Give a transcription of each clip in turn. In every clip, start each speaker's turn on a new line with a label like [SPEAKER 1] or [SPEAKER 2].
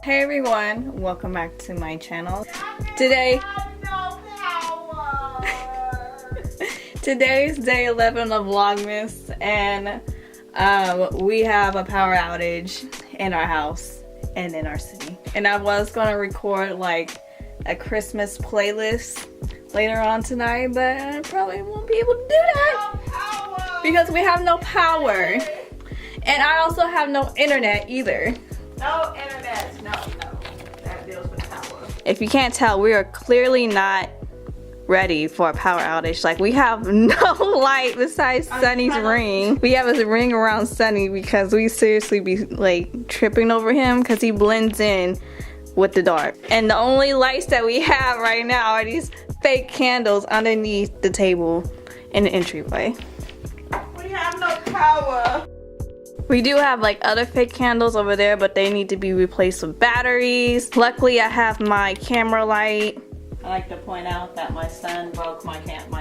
[SPEAKER 1] Hey everyone, welcome back to my channel. Today Today's day 11 of Vlogmas, and we have a power outage in our house and in our city. And I was gonna record like a Christmas playlist later on tonight, but I probably won't be able to do that because we have no power. And I also have no internet either.
[SPEAKER 2] No internet, no. That deals with power.
[SPEAKER 1] If you can't tell, we are clearly not ready for a power outage. Like, we have no light besides Sunny's ring. We have a ring around Sunny because we seriously be like tripping over him because he blends in with the dark. And the only lights that we have right now are these fake candles underneath the table in the entryway.
[SPEAKER 2] We have no power.
[SPEAKER 1] We do have like other fake candles over there, but they need to be replaced with batteries. Luckily, I have my camera light. I like to point out that my son broke my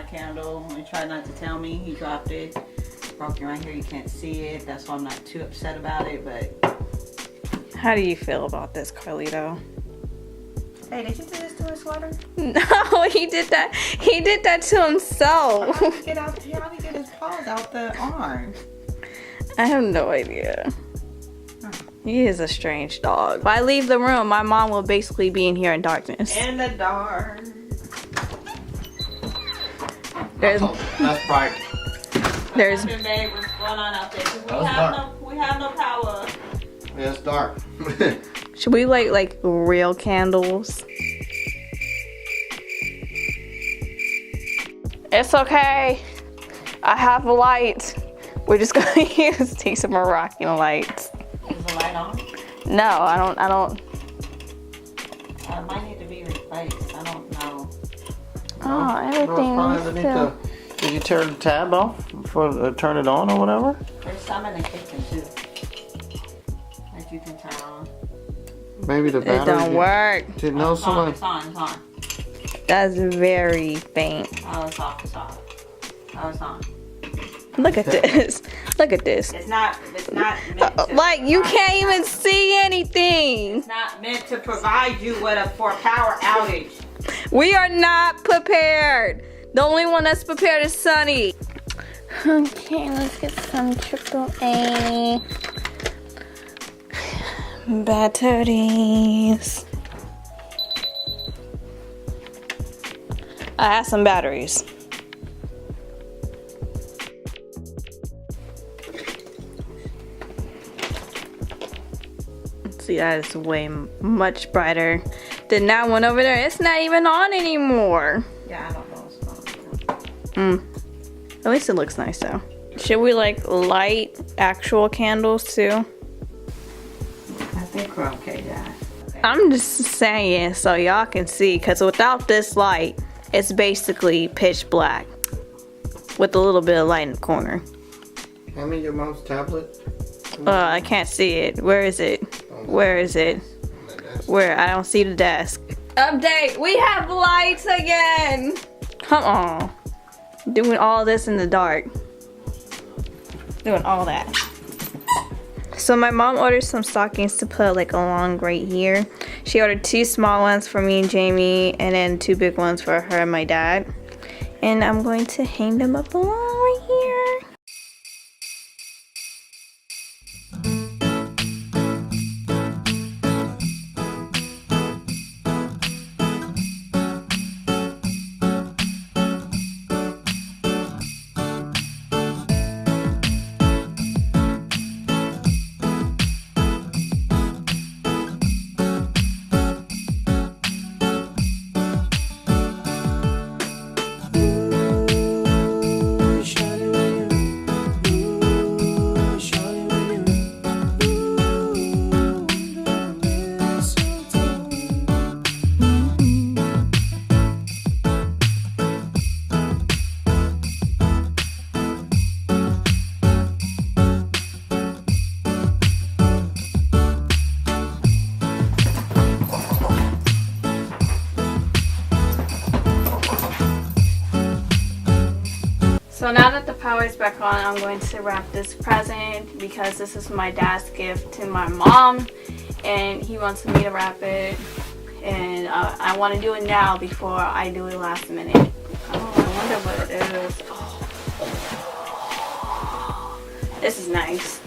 [SPEAKER 1] candle. He tried not to tell me. He dropped it. Broken right here. You can't see it. That's why I'm not too upset about it. But how do you feel about this, Carlito?
[SPEAKER 2] Hey, did you do this to his sweater?
[SPEAKER 1] No, he did that. He did that to himself.
[SPEAKER 2] How did he get his paws out the arm?
[SPEAKER 1] I have no idea. He is a strange dog. If I leave the room, my mom will basically be in here in darkness.
[SPEAKER 2] In the dark.
[SPEAKER 1] That's
[SPEAKER 3] bright.
[SPEAKER 1] There's.
[SPEAKER 2] Babe, what's going on out there? We have no power.
[SPEAKER 3] Yeah, it's dark.
[SPEAKER 1] Should we light like real candles? It's okay. I have a light. We're just gonna use these Moroccan lights.
[SPEAKER 2] Is the light on?
[SPEAKER 1] No, I don't.
[SPEAKER 2] It might need to be replaced. I don't know.
[SPEAKER 1] Oh, everything is still.
[SPEAKER 3] Did you turn the tab off before turn it on or whatever?
[SPEAKER 2] There's some in the kitchen too that you can turn on.
[SPEAKER 3] Maybe the battery.
[SPEAKER 1] It don't work.
[SPEAKER 3] Didn't know somebody.
[SPEAKER 2] It's on.
[SPEAKER 1] That's very faint.
[SPEAKER 2] Oh, it's off. Oh, it's on.
[SPEAKER 1] Look at this. Look at this.
[SPEAKER 2] It's not meant to
[SPEAKER 1] like, you can't even see anything.
[SPEAKER 2] It's not meant to provide you with for a power outage.
[SPEAKER 1] We are not prepared. The only one that's prepared is Sunny. Okay, let's get some AAA batteries. I have some batteries. See, that is way much brighter than that one over there. It's not even on anymore.
[SPEAKER 2] Yeah, I don't know what's going on.
[SPEAKER 1] At least it looks nice though. Should we like light actual candles too?
[SPEAKER 2] I think we're okay, Dad. Okay.
[SPEAKER 1] I'm just saying so y'all can see, because without this light, it's basically pitch black with a little bit of light in the corner.
[SPEAKER 3] Hand me your mom's tablet.
[SPEAKER 1] I can't see it. Where is it? Where is it? Where? I don't see the desk. Update! We have lights again! Come on. Doing all this in the dark. Doing all that. So my mom ordered some stockings to put like along right here. She ordered 2 small ones for me and Jamie, and then 2 big ones for her and my dad. And I'm going to hang them up along right here. So now that the power is back on, I'm going to wrap this present because this is my dad's gift to my mom. and he wants me to wrap it, and I want to do it now before I do it last minute. Oh, I wonder what it is. Oh. This is nice.